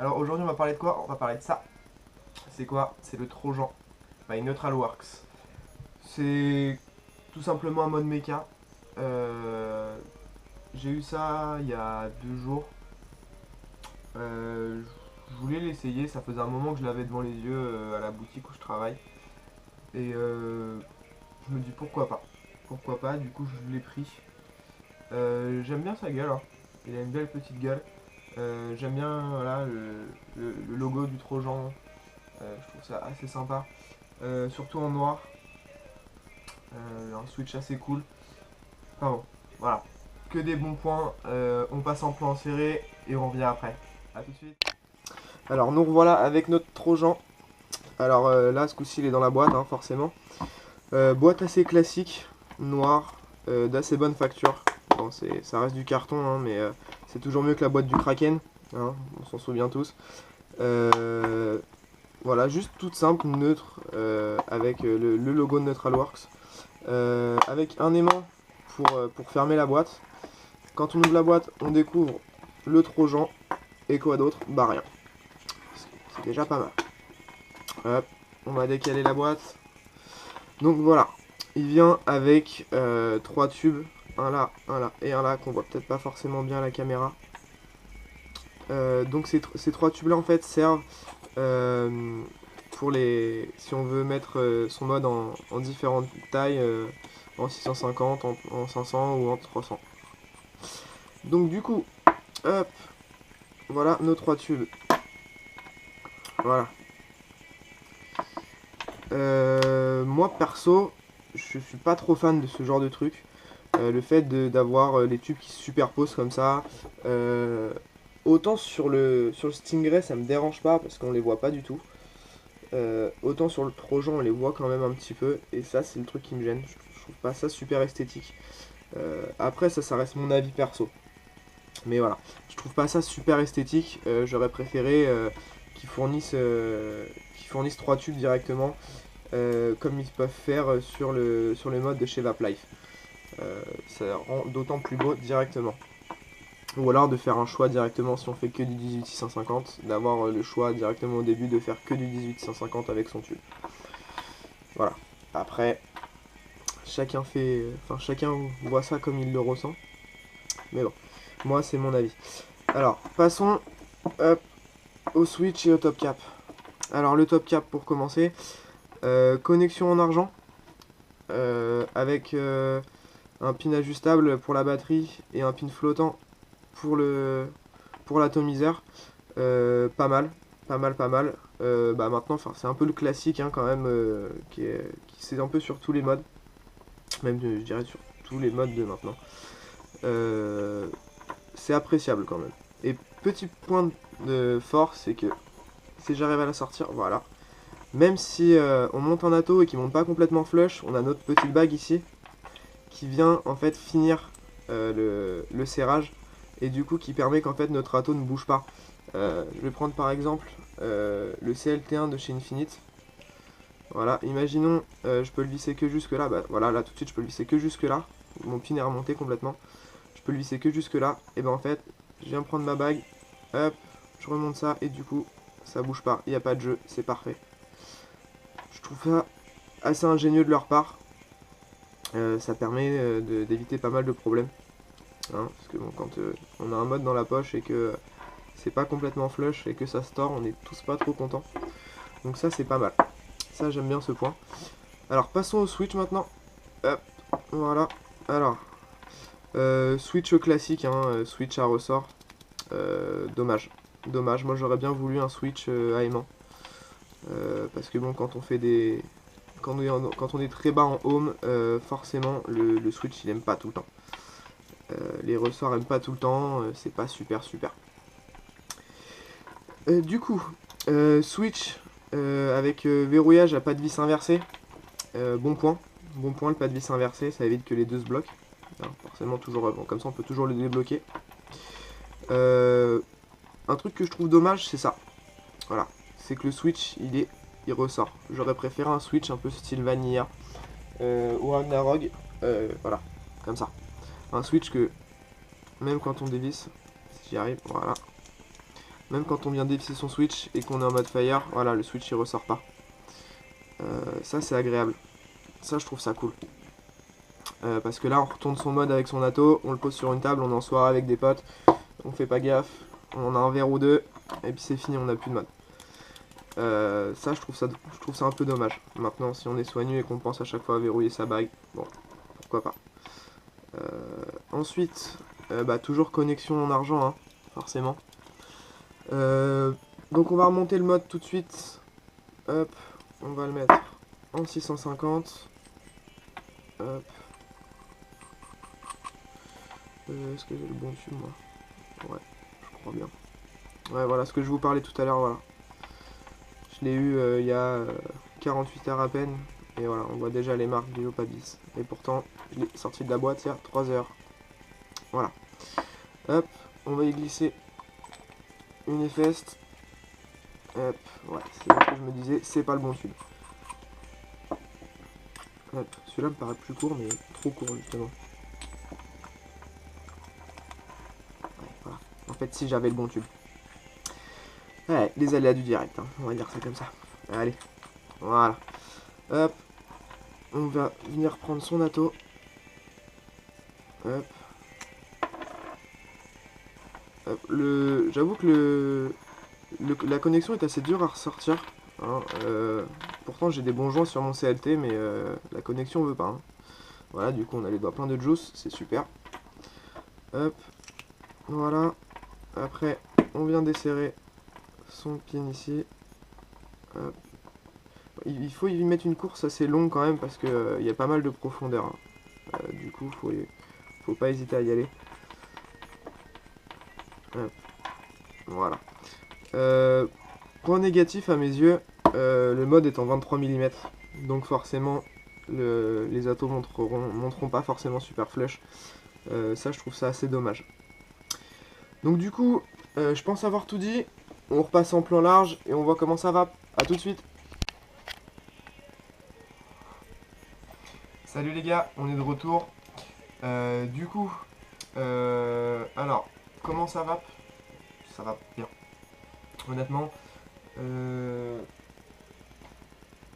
Alors aujourd'hui on va parler de quoi? On va parler de ça. C'est quoi? C'est le Trojan by Neutralworks. C'est tout simplement un mode méca. Euh, j'ai eu ça il y a 2 jours. Je voulais l'essayer, ça faisait un moment que je l'avais devant les yeux à la boutique où je travaille. Et je me dis pourquoi pas. Pourquoi pas, du coup je l'ai pris. J'aime bien sa gueule, hein. Il a une belle petite gueule. J'aime bien voilà, le logo du Trojan. Je trouve ça assez sympa. Surtout en noir. Un switch assez cool. Enfin bon, voilà. Que des bons points. On passe en plan serré et on revient après. A tout de suite. Alors nous revoilà avec notre Trojan. Alors là, ce coup-ci, il est dans la boîte, hein, forcément. Boîte assez classique, noire, d'assez bonne facture. Bon, ça reste du carton, hein, mais c'est toujours mieux que la boîte du Kraken. Hein, on s'en souvient tous. Voilà, juste toute simple, neutre, avec le logo de Neutralworks. Avec un aimant pour fermer la boîte. Quand on ouvre la boîte, on découvre le Trojan. Et quoi d'autre? Bah rien. C'est déjà pas mal. Hop, on va décaler la boîte. Donc voilà, il vient avec 3 tubes. Un là et un là, qu'on voit peut-être pas forcément bien à la caméra. Donc ces 3 tubes là en fait servent pour si on veut mettre son mode en différentes tailles, en 650, en 500 ou en 300. Donc du coup, hop, voilà nos 3 tubes. Voilà. Moi perso, je suis pas trop fan de ce genre de truc. Le fait d'avoir les tubes qui se superposent comme ça. Autant sur le Stingray ça me dérange pas parce qu'on les voit pas du tout. Autant sur le Trojan on les voit quand même un petit peu. Et ça c'est le truc qui me gêne. Je trouve pas ça super esthétique. Après ça reste mon avis perso. Mais voilà, je trouve pas ça super esthétique. J'aurais préféré qu'ils fournissent 3 tubes directement. Comme ils peuvent faire sur le mode de chez Vaplife. Ça rend d'autant plus beau directement. Ou alors de faire un choix directement si on fait que du 18-650, d'avoir le choix directement au début de faire que du 18-150 avec son tube. Voilà. Après, chacun voit ça comme il le ressent. Mais bon, moi c'est mon avis. Alors, passons hop, au switch et au top cap. Alors le top cap pour commencer, connexion en argent, avec un pin ajustable pour la batterie et un pin flottant pour l'atomiseur. Pas mal, pas mal, pas mal. Bah maintenant, c'est un peu le classique hein, quand même, qui c'est un peu sur tous les modes, même je dirais sur tous les modes de maintenant. C'est appréciable quand même. Et petit point de force, c'est que si j'arrive à la sortir, voilà. Même si on monte en ato et qu'il monte pas complètement flush, on a notre petite bague ici qui vient en fait finir le serrage et du coup qui permet qu'en fait notre ato ne bouge pas. Je vais prendre par exemple le CLT1 de chez Infinite. Voilà, imaginons je peux le visser que jusque là, bah voilà, là tout de suite je peux le visser que jusque là. Mon pin est remonté complètement. Je peux le visser que jusque là, et ben en fait, je viens prendre ma bague, hop, je remonte ça et du coup ça bouge pas, il n'y a pas de jeu, c'est parfait. Je trouve ça assez ingénieux de leur part. Ça permet d'éviter pas mal de problèmes. Hein, parce que bon, quand on a un mode dans la poche et que c'est pas complètement flush et que ça se tord, on est tous pas trop contents. Donc ça c'est pas mal. Ça j'aime bien ce point. Alors passons au switch maintenant. Hop, voilà. Alors, switch classique, hein, switch à ressort. Dommage. Dommage, moi j'aurais bien voulu un switch à aimant. Parce que bon, quand on fait des... Quand on est très bas en home, forcément le switch il aime pas tout le temps. Les ressorts aiment pas tout le temps, c'est pas super super. Du coup, switch avec verrouillage à pas de vis inversé, bon point. Bon point le pas de vis inversé, ça évite que les deux se bloquent. Hein, forcément toujours bon, comme ça on peut toujours le débloquer. Un truc que je trouve dommage c'est ça. Voilà, c'est que le switch il ressort. J'aurais préféré un switch un peu style Vanilla ou un Narog, voilà, comme ça. Un switch que même quand on dévisse, si j'y arrive, voilà, Même quand on vient dévisser son switch et qu'on est en mode fire, voilà, le switch il ressort pas. Ça c'est agréable. Ça je trouve ça cool. Parce que là on retourne son mode avec son atto, on le pose sur une table, on est en soirée avec des potes, on fait pas gaffe, on a un verre ou deux, et puis c'est fini, on n'a plus de mode. Ça je trouve ça un peu dommage. Maintenant si on est soigneux et qu'on pense à chaque fois à verrouiller sa bague, bon, pourquoi pas. Ensuite, toujours connexion en argent, hein, forcément. Donc on va remonter le mode tout de suite. Hop, on va le mettre en 650. Hop. Est-ce que j'ai le bon tube moi? Ouais, je crois bien. Ouais, voilà ce que je vous parlais tout à l'heure, voilà. Je l'ai eu il y a 48 heures à peine. Et voilà, on voit déjà les marques du Opabis. Et pourtant, je l'ai sorti de la boîte il y a 3 heures. Voilà. Hop, on va y glisser une Efest. Hop, ouais, c'est ce que je me disais, c'est pas le bon tube. Hop, celui-là me paraît plus court, mais trop court justement. Ouais, voilà. En fait, si j'avais le bon tube. Ouais, les aléas du direct, hein, on va dire ça comme ça. Allez, voilà. Hop, on va venir prendre son atto. Hop. Hop. J'avoue que la connexion est assez dure à ressortir. Hein, pourtant j'ai des bons joints sur mon CLT, mais la connexion veut pas. Hein. Voilà, du coup on a les doigts pleins de juice, c'est super. Hop, voilà. Après, on vient desserrer son pin ici. Hop. Il faut y mettre une course assez longue quand même parce que il y a pas mal de profondeur. Hein. Du coup, faut pas hésiter à y aller. Hop. Voilà. Point négatif à mes yeux, le mode est en 23 mm, donc forcément les atos monteront pas forcément super flush. Ça je trouve ça assez dommage. Donc du coup, je pense avoir tout dit. On repasse en plan large et on voit comment ça va. A tout de suite. Salut les gars, on est de retour. Du coup, alors, comment ça va? Ça va bien. Honnêtement,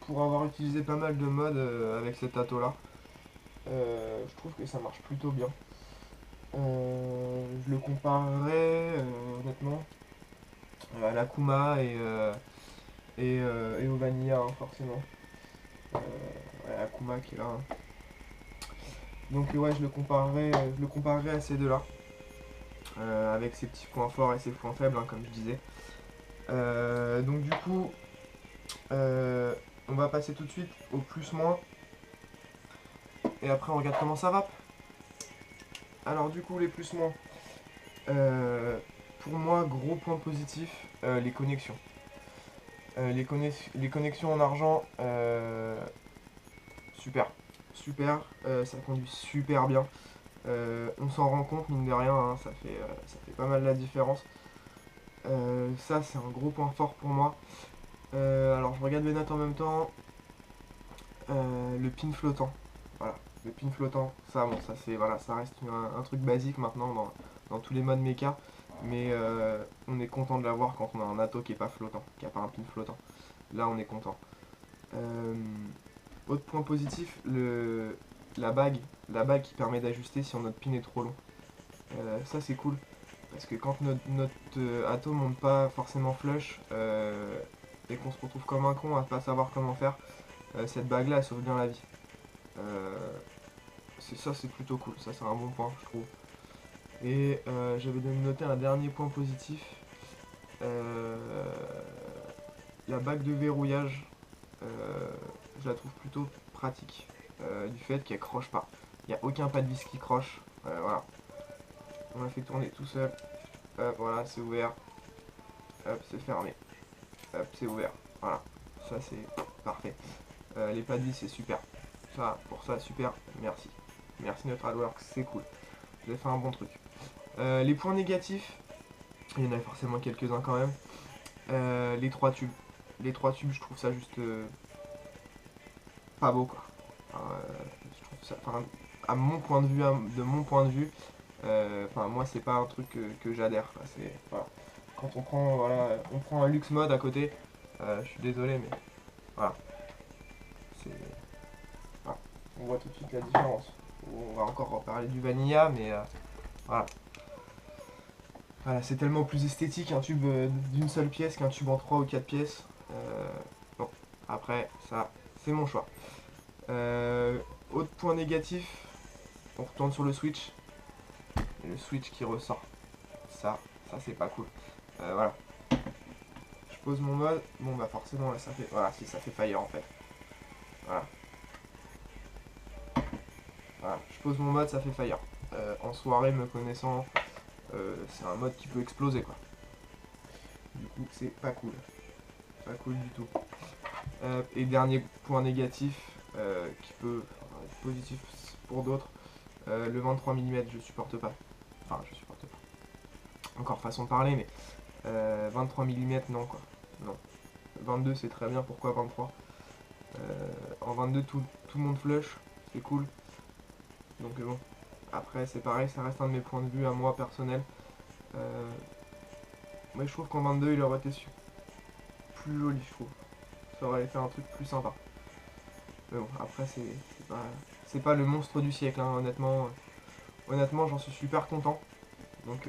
pour avoir utilisé pas mal de modes avec cet ato là, je trouve que ça marche plutôt bien. Je le comparerais honnêtement à l'Akuma et au Vanilla, hein, forcément. Ouais, Akuma qui est là. Hein. Donc ouais, je le comparerais à ces deux-là. Avec ses petits points forts et ses points faibles, hein, comme je disais. Donc du coup, on va passer tout de suite au plus-moins. Et après on regarde comment ça va. Alors du coup, les plus-moins. Pour moi, gros point positif, les connexions. Les connexions en argent, super. Super, ça conduit super bien. On s'en rend compte, mine de rien, hein, ça fait pas mal la différence. Ça, c'est un gros point fort pour moi. Alors, je regarde mes notes en même temps. Le pin flottant. Voilà, le pin flottant, ça, bon, ça, voilà, ça reste un truc basique maintenant dans tous les modes méca. Mais on est content de l'avoir quand on a un ato qui est pas flottant, qui a pas un pin flottant. Là, on est content. Autre point positif, la bague qui permet d'ajuster si notre pin est trop long. Ça c'est cool, parce que quand notre ato monte pas forcément flush et qu'on se retrouve comme un con à pas savoir comment faire, cette bague là elle sauve bien la vie. Ça c'est plutôt cool, ça c'est un bon point je trouve. Et j'avais noté un dernier point positif, la bague de verrouillage. Je la trouve plutôt pratique du fait qu'elle croche pas. Il n'y a aucun pas de vis qui croche. Voilà. On la fait tourner tout seul. Hop, voilà, c'est ouvert. Hop, c'est fermé. Hop, c'est ouvert. Voilà. Ça, c'est parfait. Les pas de vis, c'est super. Ça, pour ça, super. Merci. Merci Neutralworks, c'est cool. Vous avez fait un bon truc. Les points négatifs, il y en a forcément quelques-uns quand même. Les 3 tubes. Les 3 tubes, je trouve ça juste pas beau quoi. Je trouve ça, à mon point de vue, moi c'est pas un truc que j'adhère. Voilà. quand on prend, voilà, on prend un luxe mode à côté. Je suis désolé, mais voilà. C'est, voilà. On voit tout de suite la différence. On va encore reparler du vanilla, mais voilà. Voilà, c'est tellement plus esthétique un tube d'une seule pièce qu'un tube en 3 ou 4 pièces. Bon, après, ça, c'est mon choix. Autre point négatif, on retourne sur le switch. Et le switch qui ressort. Ça c'est pas cool. Voilà. Je pose mon mode. Bon bah forcément là ça fait. Voilà, si ça fait fire en fait. Voilà. Voilà. Je pose mon mode, ça fait fire. En soirée me connaissant, c'est un mode qui peut exploser quoi. Du coup c'est pas cool. Pas cool du tout. Et dernier point négatif, qui peut être positif pour d'autres, le 23 mm je supporte pas. Enfin je supporte pas. Encore façon de parler mais 23 mm non quoi. Non. 22 c'est très bien, pourquoi 23? En 22 tout le monde flush, c'est cool. Donc bon. Après c'est pareil, ça reste un de mes points de vue à moi personnel. Moi je trouve qu'en 22 il aurait été plus joli je trouve. Ça aurait été un truc plus sympa. Mais bon, après c'est pas le monstre du siècle hein, honnêtement. Honnêtement j'en suis super content. Donc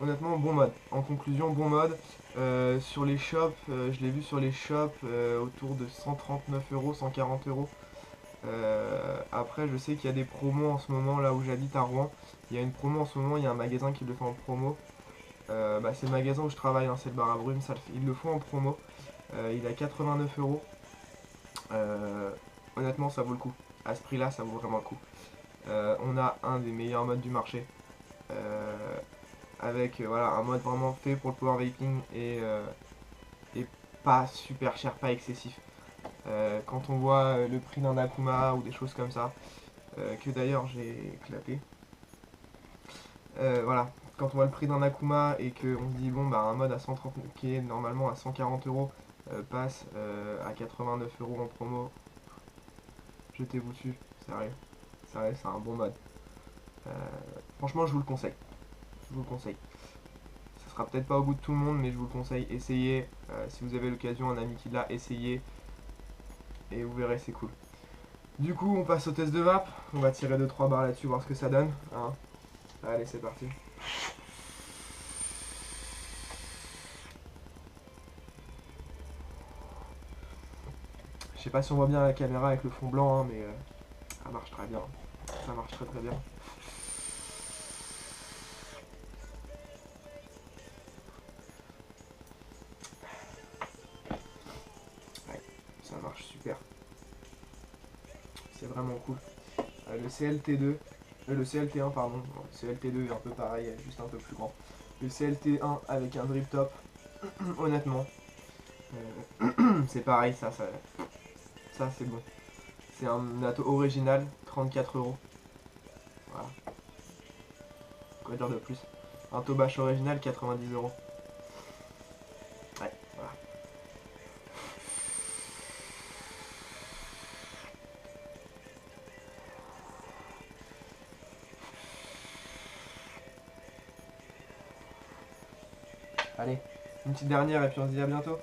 honnêtement bon mode. En conclusion bon mode. Sur les shops, je l'ai vu sur les shops autour de 139 euros, 140 euros. Après je sais qu'il y a des promos en ce moment là où j'habite à Rouen. Il y a une promo en ce moment, il y a un magasin qui le fait en promo. C'est le magasin où je travaille, hein, c'est le bar à brume, ils le font en promo. Il a 89 euros. Honnêtement ça vaut le coup. À ce prix là ça vaut vraiment le coup. On a un des meilleurs modes du marché. Avec voilà, un mode vraiment fait pour le power vaping et pas super cher, pas excessif. Quand on voit le prix d'un Akuma ou des choses comme ça, que d'ailleurs j'ai éclaté. Voilà, quand on voit le prix d'un Akuma et qu'on se dit bon bah un mode à 130 qui est normalement à 140 euros passe à 89 euros en promo, jetez-vous dessus, sérieux, c'est un bon mode. Franchement je vous le conseille, je vous le conseille. Ça sera peut-être pas au goût de tout le monde mais je vous le conseille, essayez, si vous avez l'occasion, un ami qui l'a, essayé et vous verrez c'est cool. Du coup on passe au test de vape, on va tirer 2-3 barres là-dessus, voir ce que ça donne. Hein. Allez c'est parti. Je sais pas si on voit bien la caméra avec le fond blanc, hein, mais ça marche très bien. Ça marche très très bien. Ouais, ça marche super. C'est vraiment cool. Le CLT2, le CLT1 pardon, non, le CLT2 est un peu pareil, juste un peu plus grand. Le CLT1 avec un drip top, honnêtement, c'est pareil, ça c'est bon. C'est un Nato original, 34 euros. Voilà. Quoi dire de plus? Un Tobash original, 90 euros. Ouais, voilà. Allez, une petite dernière et puis on se dit à bientôt.